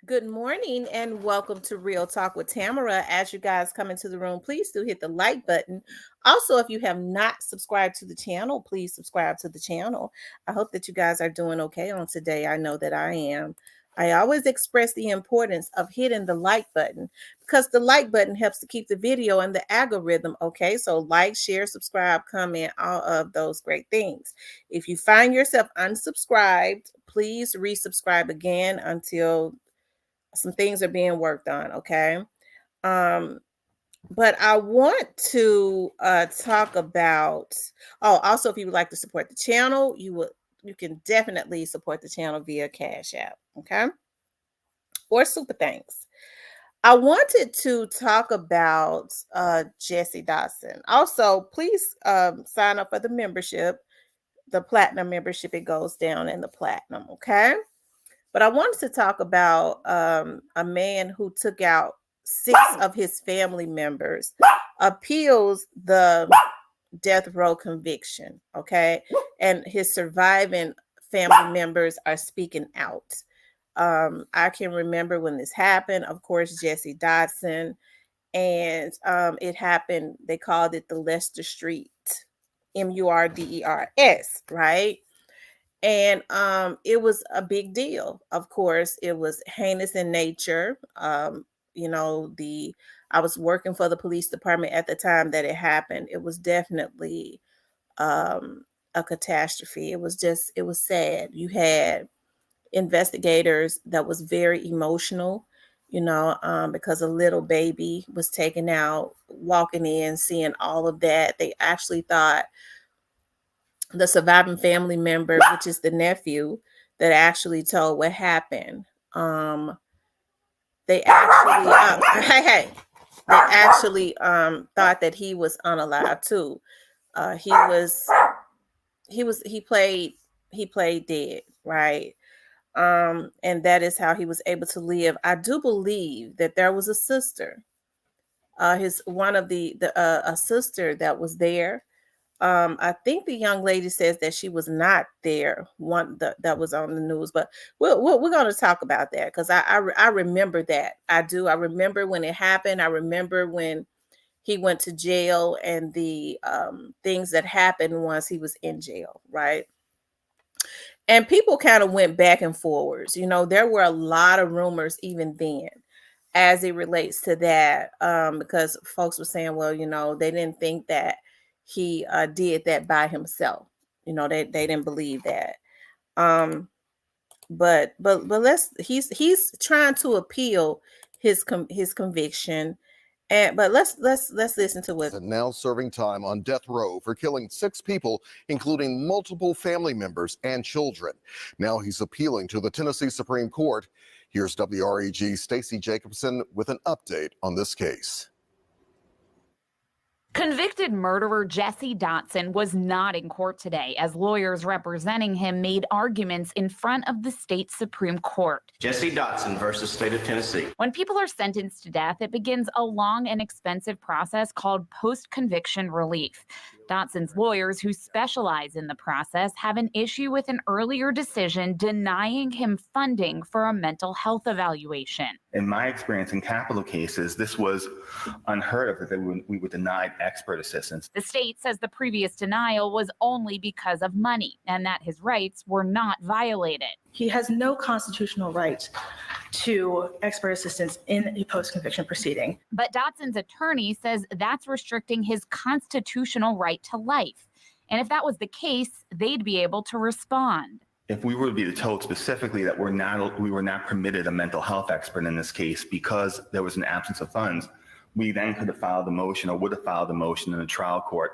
Good morning and welcome to Real Talk with Tamara. As you guys come into the room, please do hit the like button. Also, if you have not subscribed to the channel, please subscribe to the channel. I hope that you guys are doing okay on today. I know that I am. I always express the importance of hitting the like button because the like button helps to keep the video and the algorithm okay. So like, share, subscribe, comment, all of those great things. If you find yourself unsubscribed, please resubscribe again until some things are being worked on, okay? Um, but I want to talk about, also if you would like to support the channel, you can definitely support the channel via Cash App, okay? Or Super Thanks. I wanted to talk about Jesse Dotson. Also, please sign up for the membership, the platinum membership. It goes down in the platinum, okay? But I wanted to talk about a man who took out 6 of his family members, appeals the death row conviction, okay? And his surviving family members are speaking out. I can remember when this happened, of course, Jesse Dotson, and it happened, they called it the Lester Street, Murders, right? And it was a big deal. Of course, it was heinous in nature. You know, I was working for the police department at the time that it happened. It was definitely a catastrophe. It was sad. You had investigators that was very emotional, because a little baby was taken out, walking in, seeing all of that. They actually thought the surviving family member, which is the nephew that actually told what happened. They actually, they actually thought that he was unalive too. He played dead, right? And that is how he was able to live. I do believe that there was a sister, a sister that was there. I think the young lady says that she was not there. That was on the news, but we're going to talk about that because I remember that. I do. I remember when it happened. I remember when he went to jail and the things that happened once he was in jail, right? And people kind of went back and forwards. There were a lot of rumors even then as it relates to that, because folks were saying, well, they didn't think that he did that by himself. They didn't believe that. But he's trying to appeal his conviction. But let's listen to what. And now serving time on death row for killing 6 people, including multiple family members and children. Now he's appealing to the Tennessee Supreme Court. Here's WREG's Stacey Jacobson with an update on this case. Convicted murderer Jesse Dotson was not in court today as lawyers representing him made arguments in front of the state Supreme Court. Jesse Dotson versus State of Tennessee. When people are sentenced to death, it begins a long and expensive process called post-conviction relief. Dotson's lawyers, who specialize in the process, have an issue with an earlier decision denying him funding for a mental health evaluation. In my experience in capital cases, this was unheard of that we would deny expert assistance. The state says the previous denial was only because of money and that his rights were not violated. He has no constitutional right to expert assistance in a post-conviction proceeding. But Dotson's attorney says that's restricting his constitutional right to life. And if that was the case, they'd be able to respond. If we were to be told specifically that we were not permitted a mental health expert in this case because there was an absence of funds, we then could have filed a motion or would have filed a motion in a trial court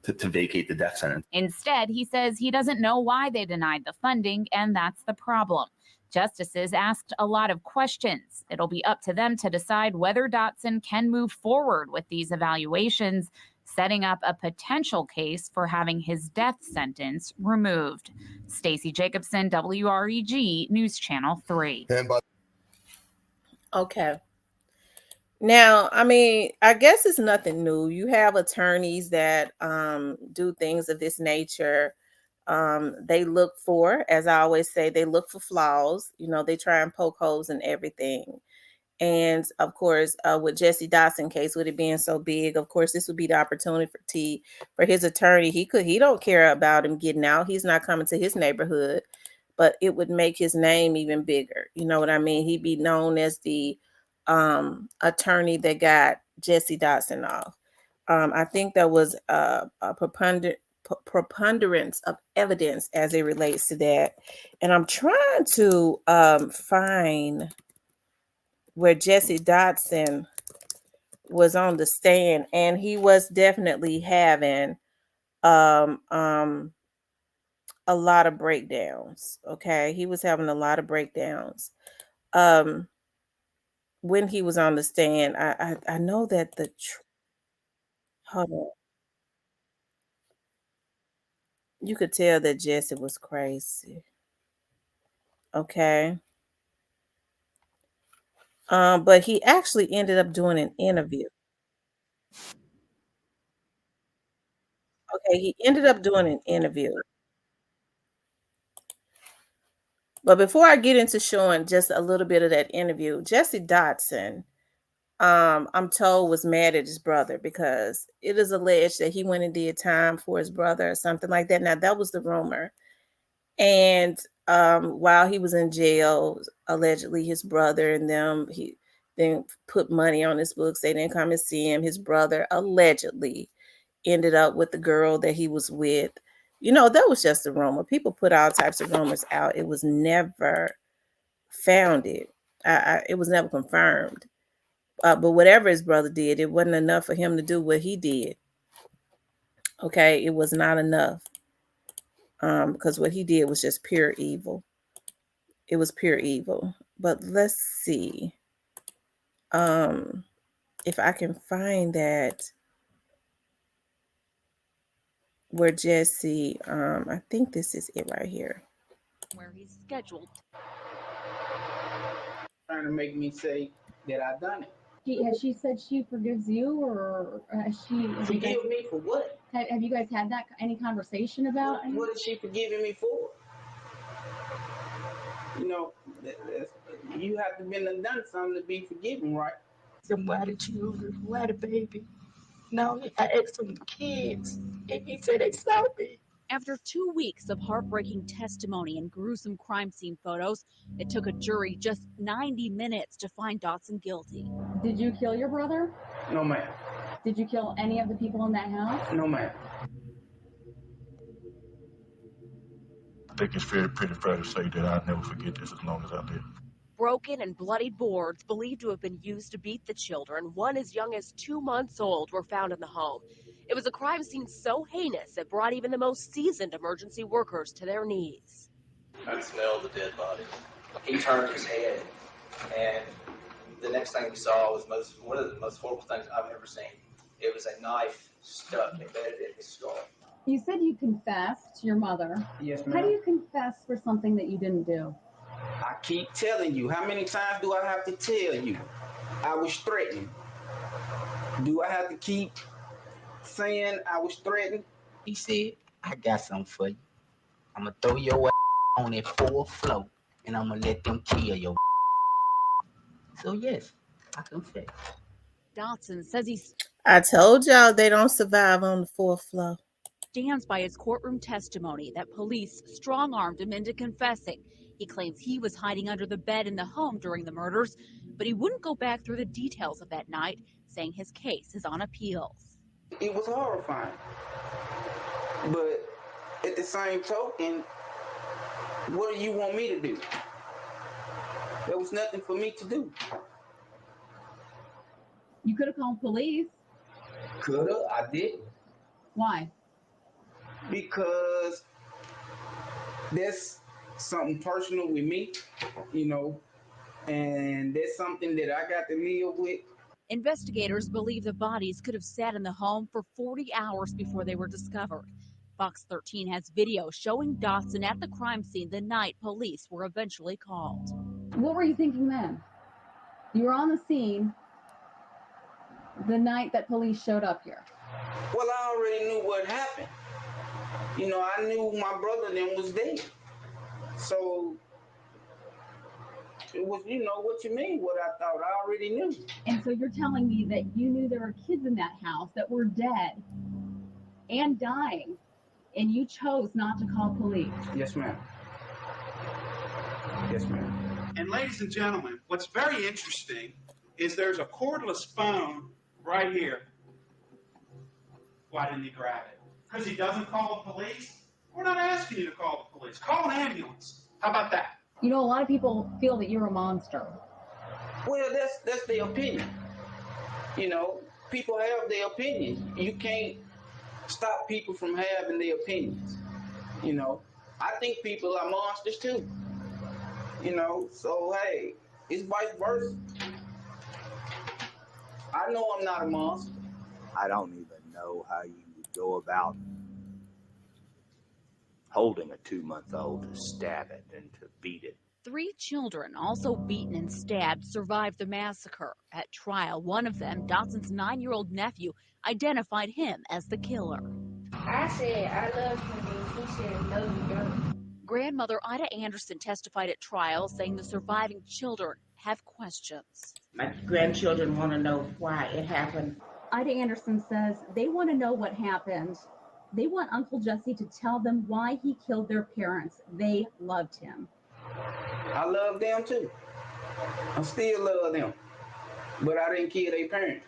to vacate the death sentence. Instead, he says he doesn't know why they denied the funding, and that's the problem. Justices asked a lot of questions. It'll be up to them to decide whether Dotson can move forward with these evaluations, setting up a potential case for having his death sentence removed. Stacey Jacobson, WREG News Channel 3. Okay. Now, I mean, I guess it's nothing new. You have attorneys that do things of this nature. they look for, as I always say, they look for flaws. You know, they try and poke holes in everything. And of course, with Jesse Dotson case, with it being so big, of course, this would be the opportunity for his attorney. He don't care about him getting out. He's not coming to his neighborhood, but it would make his name even bigger. You know what I mean? He'd be known as the attorney that got Jesse Dotson off. I think there was a preponderance of evidence as it relates to that. And I'm trying to find where Jesse Dotson was on the stand, and he was definitely having um, um, a lot of breakdowns. Okay, he was having a lot of breakdowns when he was on the stand. I know that hold on, you could tell that Jesse was crazy. Okay, but he actually ended up doing an interview. Okay, he ended up doing an interview. But before I get into showing just a little bit of that interview, Jesse Dotson, I'm told was mad at his brother because it is alleged that he went and did time for his brother or something like that. Now that was the rumor. And while he was in jail, allegedly his brother and them, he then put money on his books. They didn't come and see him. His brother allegedly ended up with the girl that he was with. You know, that was just a rumor. People put all types of rumors out. It was never founded. It was never confirmed. But whatever his brother did, it wasn't enough for him to do what he did. Okay, it was not enough. Because what he did was just pure evil. It was pure evil. But let's see if I can find that where Jesse, I think this is it right here. Where he's scheduled. Trying to make me say that I done it. Has she said she forgives you, or has she? Forgive me for what? Have you guys had any conversation about? What is she forgiving me for? You know, you have to been done something to be forgiven, right? Somebody children, why the baby? No, I asked some kids, and he said they saw me. After 2 weeks of heartbreaking testimony and gruesome crime scene photos, it took a jury just 90 minutes to find Dotson guilty. Did you kill your brother? No, ma'am. Did you kill any of the people in that house? No, ma'am. I think it's pretty fair to say that I'll never forget this as long as I live. Broken and bloodied boards believed to have been used to beat the children, one as young as 2 months old, were found in the home. It was a crime scene so heinous it brought even the most seasoned emergency workers to their knees. I could smell the dead body. He turned his head, and the next thing we saw was one of the most horrible things I've ever seen. It was a knife stuck embedded in his skull. You said you confessed to your mother. Yes, ma'am. How do you confess for something that you didn't do? I keep telling you. How many times do I have to tell you? I was threatened. Do I have to keep saying I was threatened? He said, I got something for you. I'm going to throw your ass on that 4th floor, and I'm going to let them kill your. So, yes, I confess. Dotson says he I told y'all they don't survive on the 4th floor. stands by his courtroom testimony that police strong-armed him into confessing. He claims he was hiding under the bed in the home during the murders, but he wouldn't go back through the details of that night, saying his case is on appeals. It was horrifying. But at the same token, what do you want me to do? There was nothing for me to do. You could have called police. Coulda, I didn't. Why? Because that's something personal with me, you know, and that's something that I got to live with. Investigators believe the bodies could have sat in the home for 40 hours before they were discovered. Fox 13 has video showing Dotson at the crime scene the night police were eventually called. What were you thinking then? You were on the scene the night that police showed up here. Well, I already knew what happened. You know, I knew my brother then was dead. So it was, you know, what you mean, what I thought. I already knew. And so you're telling me that you knew there were kids in that house that were dead and dying, and you chose not to call police? Yes, ma'am. Yes, ma'am. And ladies and gentlemen, what's very interesting is there's a cordless phone right here. Why didn't he grab it? Because he doesn't call the police? We're not asking you to call the police. Call an ambulance. How about that? You know, a lot of people feel that you're a monster. Well, that's their opinion. You know, people have their opinions. You can't stop people from having their opinions. You know, I think people are monsters too. You know, so hey, it's vice versa. I know I'm not a monster. I don't even know how you would go about holding a 2-month-old to stab it and to beat it. 3 children, also beaten and stabbed, survived the massacre. At trial, one of them, Dotson's 9-year-old nephew, identified him as the killer. I said, I love you, and he said, no, you don't. Grandmother Ida Anderson testified at trial, saying the surviving children have questions. My grandchildren want to know why it happened. Ida Anderson says they want to know what happened. They want Uncle Jesse to tell them why he killed their parents. They loved him. I love them too. I still love them. But I didn't kill their parents.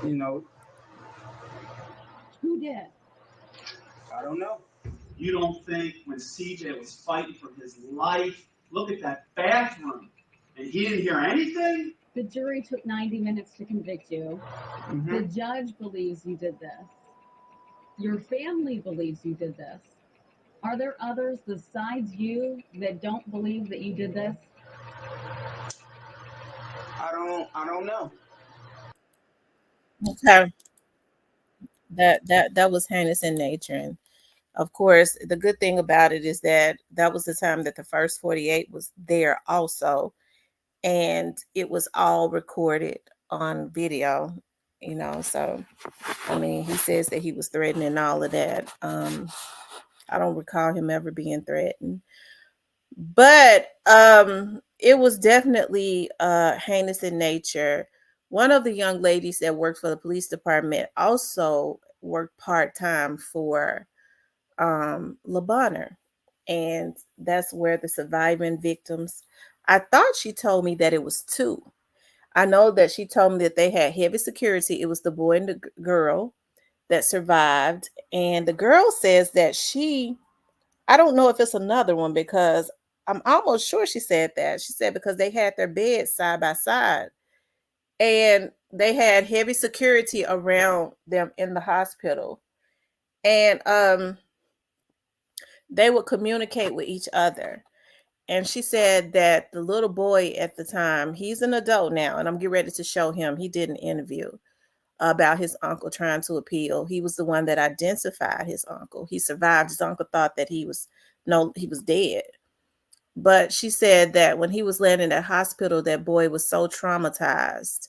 You know. Who did? I don't know. You don't think when CJ was fighting for his life, look at that bathroom, and he didn't hear anything? The jury took 90 minutes to convict you. Mm-hmm. The judge believes you did this. Your family believes you did this. Are there others besides you that don't believe that you did this? I don't know. Okay. That was heinous in nature. And of course, the good thing about it is that that was the time that the first 48 was there also. And it was all recorded on video, you know. So I mean, he says that he was threatening all of that. I don't recall him ever being threatened. But it was definitely heinous in nature. One of the young ladies that worked for the police department also worked part-time for LeBonner, and that's where the surviving victims, I thought she told me that it was 2. I know that she told me that they had heavy security. It was the boy and the girl that survived, and the girl says that I don't know if it's another one, because I'm almost sure she said that. She said because they had their beds side by side and they had heavy security around them in the hospital. And they would communicate with each other. And she said that the little boy at the time, he's an adult now, and I'm getting ready to show him. He did an interview about his uncle trying to appeal. He was the one that identified his uncle. He survived. His uncle thought that he was dead. But she said that when he was laying in that hospital, that boy was so traumatized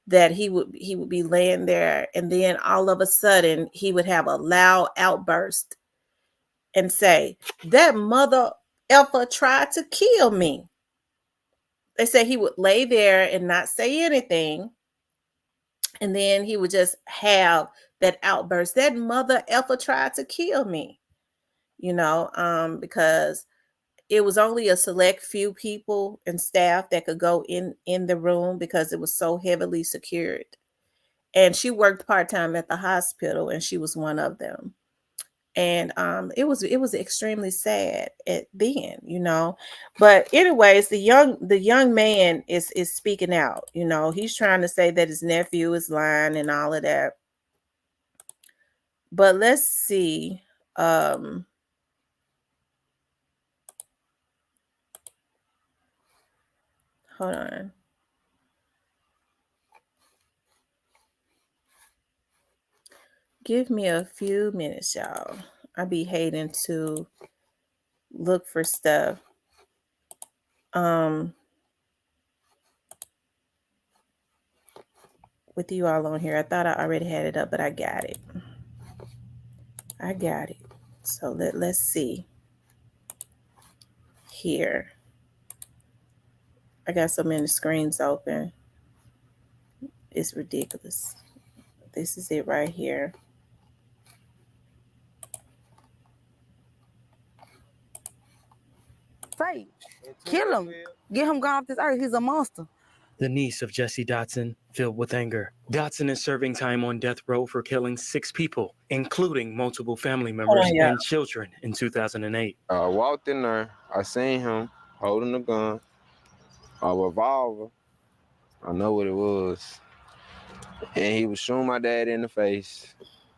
that he would be laying there, and then all of a sudden he would have a loud outburst and say, "That mother effer tried to kill me." They said he would lay there and not say anything, and then he would just have that outburst, "That mother effer tried to kill me," because it was only a select few people and staff that could go in the room because it was so heavily secured. And she worked part-time at the hospital, and she was one of them. And it was extremely sad then. But anyways, the young man is speaking out. He's trying to say that his nephew is lying and all of that. But let's see. Hold on. Give me a few minutes, y'all. I be hating to look for stuff. With you all on here. I thought I already had it up, but I got it. So let's see here. I got so many screens open. It's ridiculous. This is it right here. Say, kill him. Get him gone off this earth. He's a monster. The niece of Jesse Dotson, filled with anger. Dotson is serving time on death row for killing 6 people, including multiple family members and children in 2008. I walked in there. I seen him holding a gun, a revolver. I know what it was. And he was shooting my dad in the face.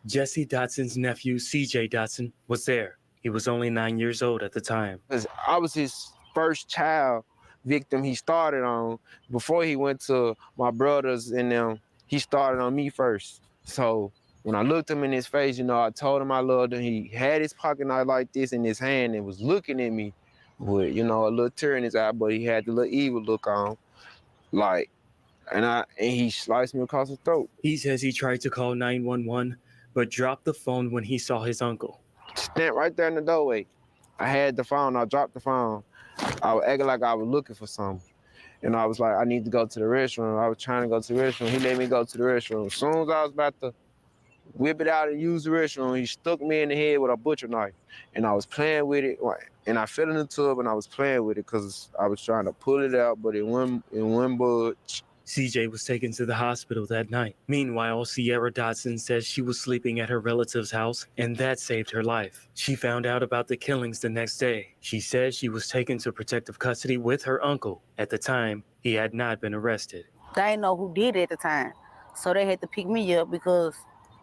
Jesse Dotson's nephew, CJ Dotson, was there. He was only 9 years old at the time. I was his first child victim he started on. Before he went to my brothers and them, he started on me first. So when I looked him in his face, you know, I told him I loved him. He had his pocket knife like this in his hand and was looking at me with, you know, a little tear in his eye, but he had the little evil look on. Like, and he sliced me across the throat. He says he tried to call 911, but dropped the phone when he saw his uncle. Stand right there in the doorway. I had the phone, I dropped the phone. I was acting like I was looking for something. And I was like, I need to go to the restroom. I was trying to go to the restroom. He let me go to the restroom. As soon as I was about to whip it out and use the restroom, he stuck me in the head with a butcher knife. And I was playing with it. And I fell in the tub and I was playing with it because I was trying to pull it out, but it wouldn't budge. CJ was taken to the hospital that night. Meanwhile, Sierra Dotson says she was sleeping at her relative's house, and that saved her life. She found out about the killings the next day. She says she was taken to protective custody with her uncle. At the time, he had not been arrested. They didn't know who did it at the time. So they had to pick me up because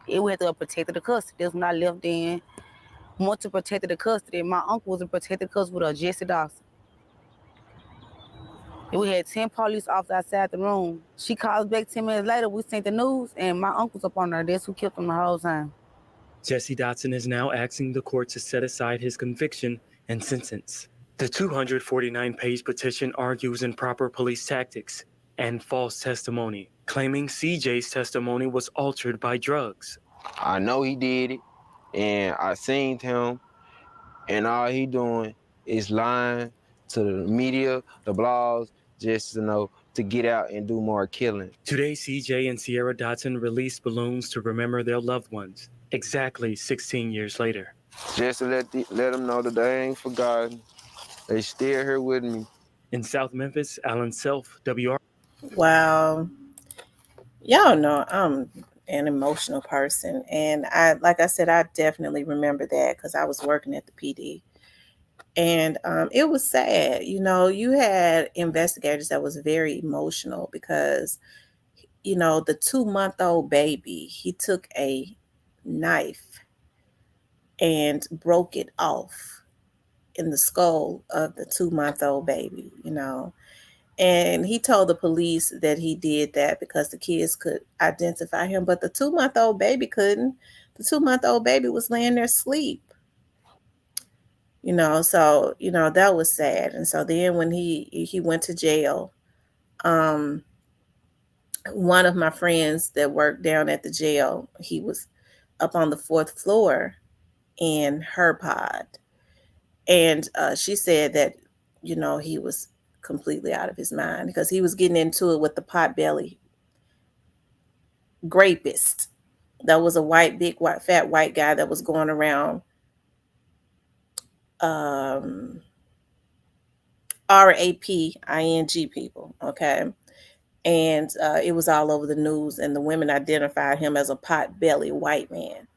it had to protect the custody. That's when I left in. Once to protect the custody, my uncle was in protective custody with Jesse Dotson. And we had 10 police officers outside the room. She called back 10 minutes later. We sent the news, and my uncle's up on her. That's who killed him the whole time. Jesse Dotson is now asking the court to set aside his conviction and sentence. The 249-page petition argues improper police tactics and false testimony, claiming CJ's testimony was altered by drugs. I know he did it, and I seen him, and all he doing is lying to the media, the blogs, just to get out and do more killing. Today, CJ and Sierra Dotson released balloons to remember their loved ones, exactly 16 years later. Just to let them know that they ain't forgotten. They still here with me. In South Memphis, Alan Self, WR. Wow. Y'all know I'm an emotional person. And like I said, I definitely remember that because I was working at the PD. And it was sad. You know, you had investigators that was very emotional because, you know, the 2-month-old baby, he took a knife and broke it off in the skull of the 2-month-old baby, you know. And he told the police that he did that because the kids could identify him, but the 2-month-old baby couldn't. The 2-month-old baby was laying there asleep. You know, so, you know, that was sad. And so then when he went to jail, one of my friends that worked down at the jail, he was up on the 4th floor in her pod. And she said that, you know, he was completely out of his mind because he was getting into it with the potbelly grapist. That was a big fat white guy that was going around raping people, okay? And it was all over the news, and the women identified him as a pot-belly white man.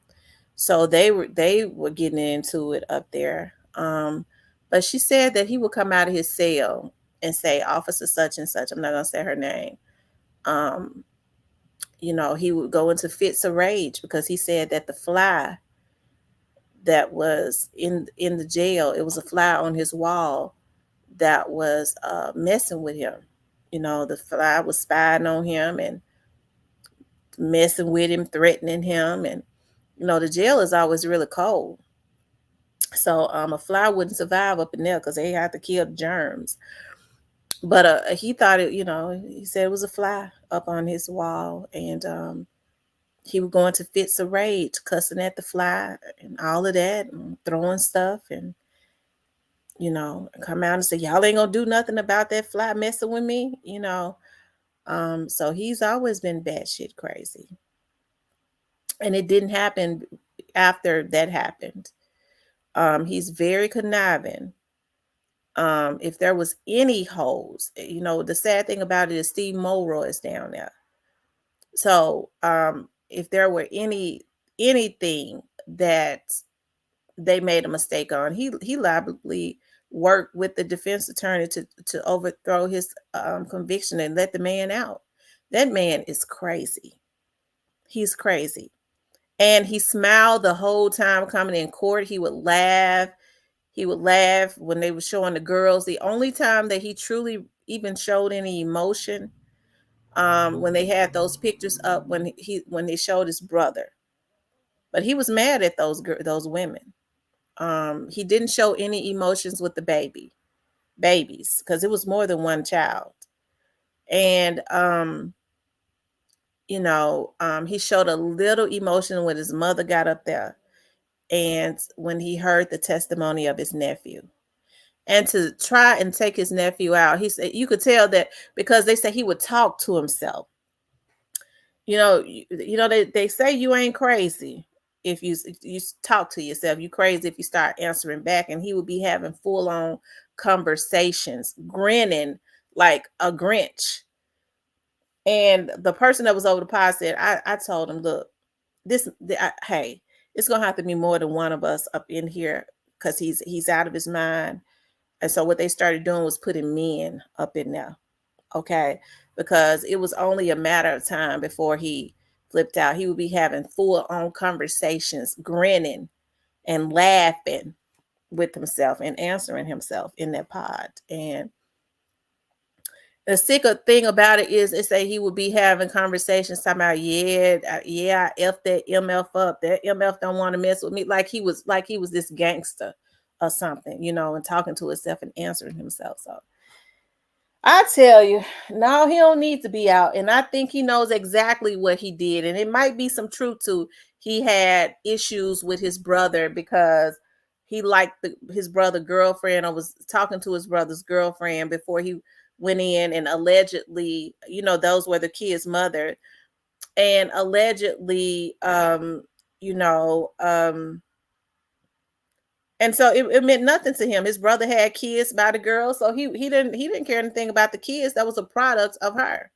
So they were getting into it up there. But she said that he would come out of his cell and say, Officer such and such, I'm not going to say her name. You know, he would go into fits of rage because he said that the fly that was in the jail, it was a fly on his wall that was messing with him. You know, the fly was spying on him and messing with him, threatening him. And, you know, the jail is always really cold. So a fly wouldn't survive up in there because they had to kill the germs. But he thought it, you know, he said it was a fly up on his wall. And He would go into fits of rage, cussing at the fly and all of that, and throwing stuff, and come out and say, "Y'all ain't gonna do nothing about that fly messing with me." So he's always been batshit crazy, and it didn't happen after that happened. He's very conniving. If there was any holes, the sad thing about it is Steve Mulroy is down there. So if there were anything that they made a mistake on, he liably worked with the defense attorney to overthrow his conviction and let the man out. That man is crazy. He's crazy. And he smiled the whole time coming in court. He would laugh. He would laugh when they were showing the girls. The only time that he truly even showed any emotion, when they had those pictures up when they showed his brother. But he was mad at those women. He didn't show any emotions with the babies, because it was more than one child. And he showed a little emotion when his mother got up there and when he heard the testimony of his nephew. And to try and take his nephew out, he said you could tell that, because they say he would talk to himself. They say you ain't crazy if you talk to yourself. You crazy if you start answering back. And he would be having full-on conversations, grinning like a Grinch. And the person that was over the pod said, I told him, look, hey, it's gonna have to be more than one of us up in here, because he's out of his mind. And so what they started doing was putting men up in there. Okay, because it was only a matter of time before he flipped out. He would be having full-on conversations, grinning and laughing with himself and answering himself in that pod. And the sicker thing about it is, they say he would be having conversations talking about, I F that MF up. That MF don't want to mess with me. Like he was this gangster or something, and talking to himself and answering himself. So I tell you, no, he don't need to be out. And I think he knows exactly what he did. And it might be some truth to he had issues with his brother, because he liked his brother's girlfriend, or was talking to his brother's girlfriend before he went in, and allegedly, those were the kids' mother. And allegedly, and so it meant nothing to him. His brother had kids by the girl, so he didn't care anything about the kids. That was a product of her.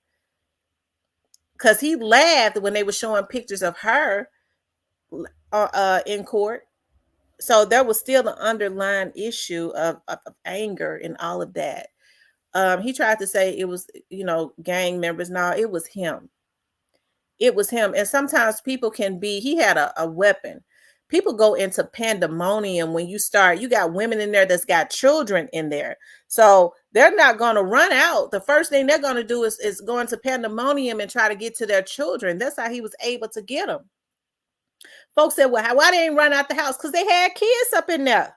Because he laughed when they were showing pictures of her in court. So there was still an underlying issue of anger and all of that. He tried to say it was, gang members. No, it was him. It was him. And sometimes people can be, he had a weapon. People go into pandemonium when you got women in there that's got children in there. So they're not going to run out. The first thing they're going to do is go into pandemonium and try to get to their children. That's how he was able to get them. Folks said, well, why they ain't run out the house? Because they had kids up in there.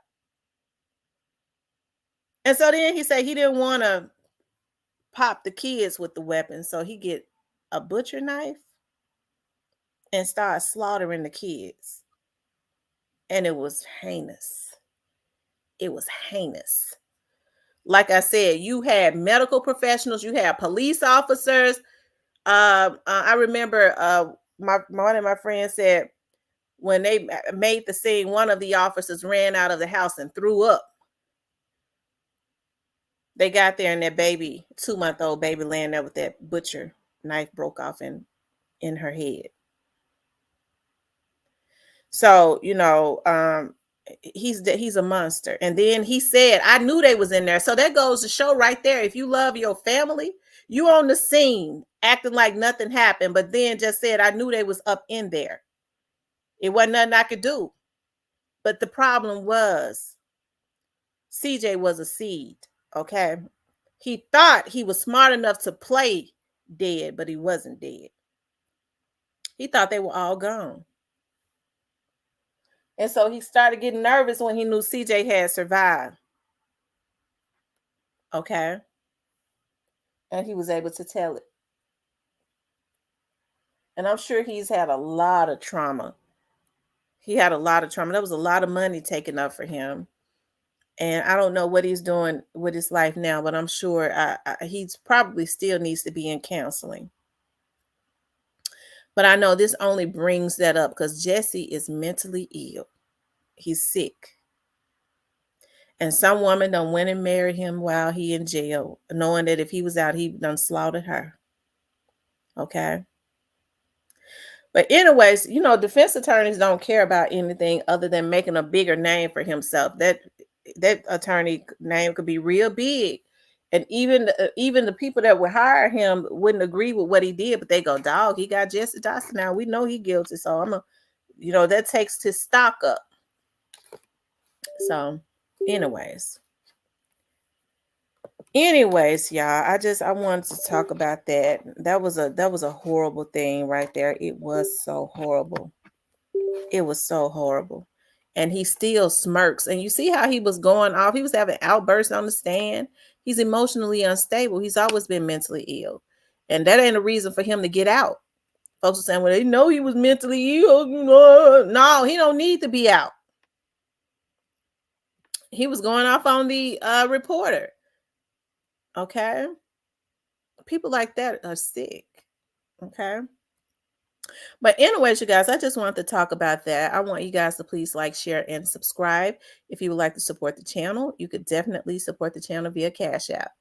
And so then he said he didn't want to pop the kids with the weapon. So he get a butcher knife and start slaughtering the kids. And it was heinous. It was heinous. Like I said, you had medical professionals, you had police officers. I remember one of my friends said when they made the scene, one of the officers ran out of the house and threw up. They got there and that baby, 2-month-old baby, laying there with that butcher knife broke off in her head. So, he's a monster. And then he said, I knew they was in there. So that goes to show right there, if you love your family, you on the scene acting like nothing happened, but then just said, I knew they was up in there. It wasn't nothing I could do. But the problem was CJ was a seed, okay? He thought he was smart enough to play dead, but he wasn't dead. He thought they were all gone. And so he started getting nervous when he knew CJ had survived. Okay. And he was able to tell it. And I'm sure he's had a lot of trauma. He had a lot of trauma. There was a lot of money taken up for him. And I don't know what he's doing with his life now, but I'm sure he's probably still needs to be in counseling. But I know this only brings that up because Jesse is mentally ill. He's sick. And some woman done went and married him while he in jail, knowing that if he was out, he done slaughtered her. Okay. But anyways, you know, defense attorneys don't care about anything other than making a bigger name for himself. That attorney name could be real big. And even the people that would hire him wouldn't agree with what he did, but they go, dog, he got Jesse Dotson now. We know he guilty. So that takes his stock up. So anyways, y'all, I wanted to talk about that. That was a horrible thing right there. It was so horrible. It was so horrible. And he still smirks. And you see how he was going off. He was having outbursts on the stand. He's emotionally unstable. He's always been mentally ill. And that ain't a reason for him to get out. Folks are saying, well, they know he was mentally ill. No, he don't need to be out. He was going off on the reporter. Okay? People like that are sick. Okay? But anyways, you guys, I just wanted to talk about that. I want you guys to please like, share, and subscribe. If you would like to support the channel, you could definitely support the channel via Cash App.